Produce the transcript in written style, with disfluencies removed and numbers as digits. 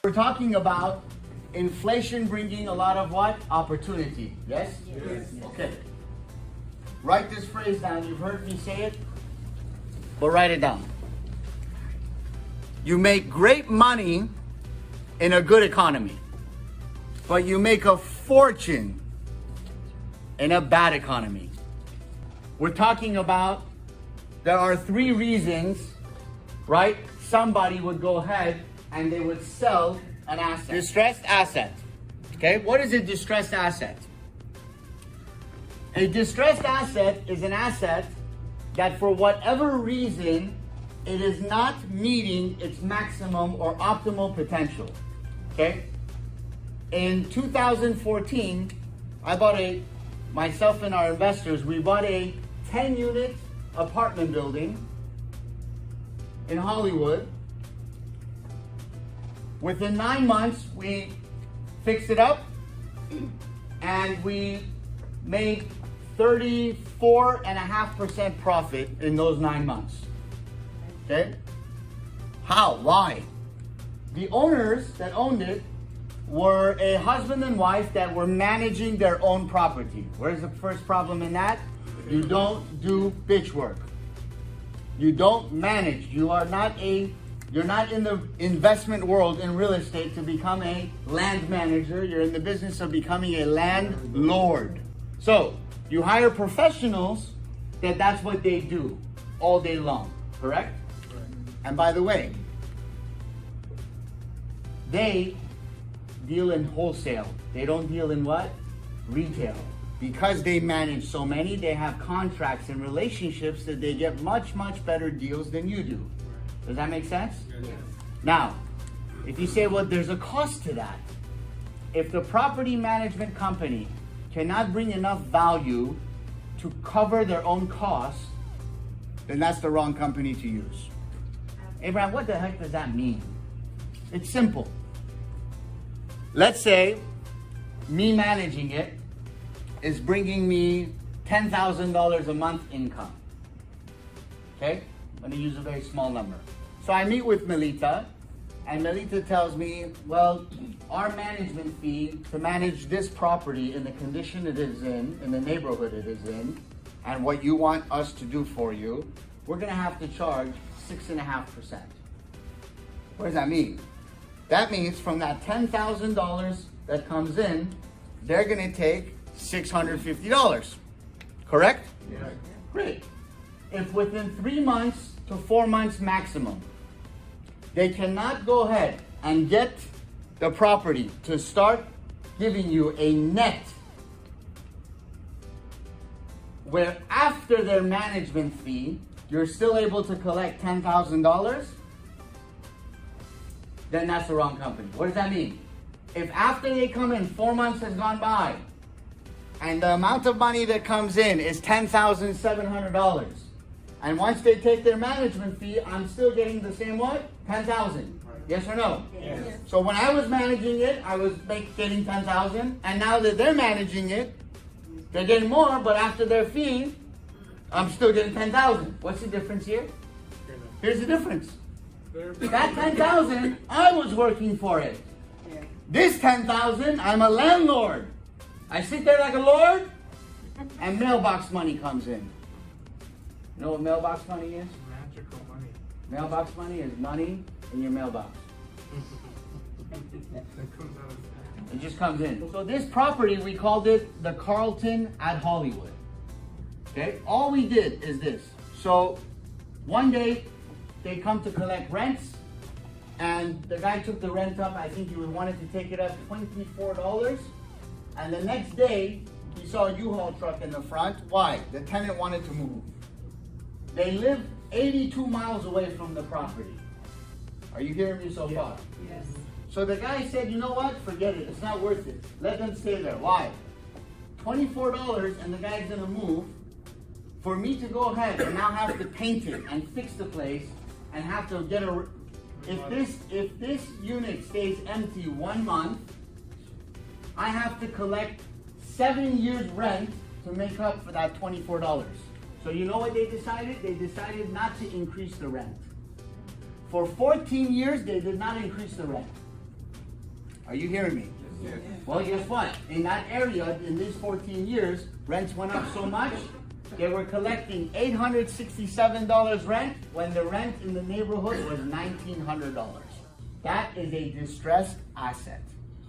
We're talking about inflation bringing a lot of what? Opportunity. Yes? Yes. Okay. Write this phrase down. You've heard me say it, but write it down. You make great money in a good economy, but you make a fortune in a bad economy. We're talking about there are 3 reasons, right? Somebody would go ahead and they would sell an asset. Distressed asset. Okay, what is a distressed asset? A distressed asset is an asset that for whatever reason, it is not meeting its maximum or optimal potential. Okay? In 2014, myself and our investors, we bought a 10-unit apartment building in Hollywood. Within 9 months, we fixed it up and we made 34.5% profit in those 9 months. Okay? How? Why? The owners that owned it were a husband and wife that were managing their own property. Where's the first problem in that? You don't do bitch work. You don't manage. You're not in the investment world in real estate to become a land manager. You're in the business of becoming a landlord. So you hire professionals that's what they do all day long, correct? And by the way, they deal in wholesale. They don't deal in what? Retail. Because they manage so many, they have contracts and relationships that they get much, much better deals than you do. Does that make sense? Yes. Now, if you say, well, there's a cost to that. If the property management company cannot bring enough value to cover their own costs, then that's the wrong company to use. Abraham, what the heck does that mean? It's simple. Let's say me managing it is bringing me $10,000 a month income. Okay? I'm going to use a very small number. So I meet with Melita, and Melita tells me, well, our management fee to manage this property in the condition it is in the neighborhood it is in, and what you want us to do for you, we're going to have to charge 6.5%. What does that mean? That means from that $10,000 that comes in, they're going to take $650. Correct? Yes. Great. If within 3 months to 4 months maximum, they cannot go ahead and get the property to start giving you a net where after their management fee, you're still able to collect $10,000, then that's the wrong company. What does that mean? If after they come in, 4 months has gone by, and the amount of money that comes in is $10,700, and once they take their management fee, I'm still getting the same what? $10,000. Yes or no? Yes. So when I was managing it, I was getting $10,000, and now that they're managing it, they're getting more, but after their fee, I'm still getting $10,000. What's the difference here? Here's the difference. That $10,000, I was working for it. This $10,000, I'm a landlord. I sit there like a lord, and mailbox money comes in. You know what mailbox money is? Magical money. Mailbox money is money in your mailbox. It just comes in. So this property, we called it the Carlton at Hollywood. Okay? All we did is this. So one day, they come to collect rents, and the guy took the rent up. I think he wanted to take it up $24. And the next day, he saw a U-Haul truck in the front. Why? The tenant wanted to move. They live 82 miles away from the property. Are you hearing me so far? Yes. So the guy said, you know what? Forget it. It's not worth it. Let them stay there. Why? $24 and the guy's gonna move. For me to go ahead and now have to paint it and fix the place and have to get if this unit stays empty 1 month, I have to collect 7 years rent to make up for that $24. So you know what they decided? They decided not to increase the rent. For 14 years, they did not increase the rent. Are you hearing me? Yes. Well, guess what? In that area, in these 14 years, rents went up so much, they were collecting $867 rent when the rent in the neighborhood was $1,900. That is a distressed asset.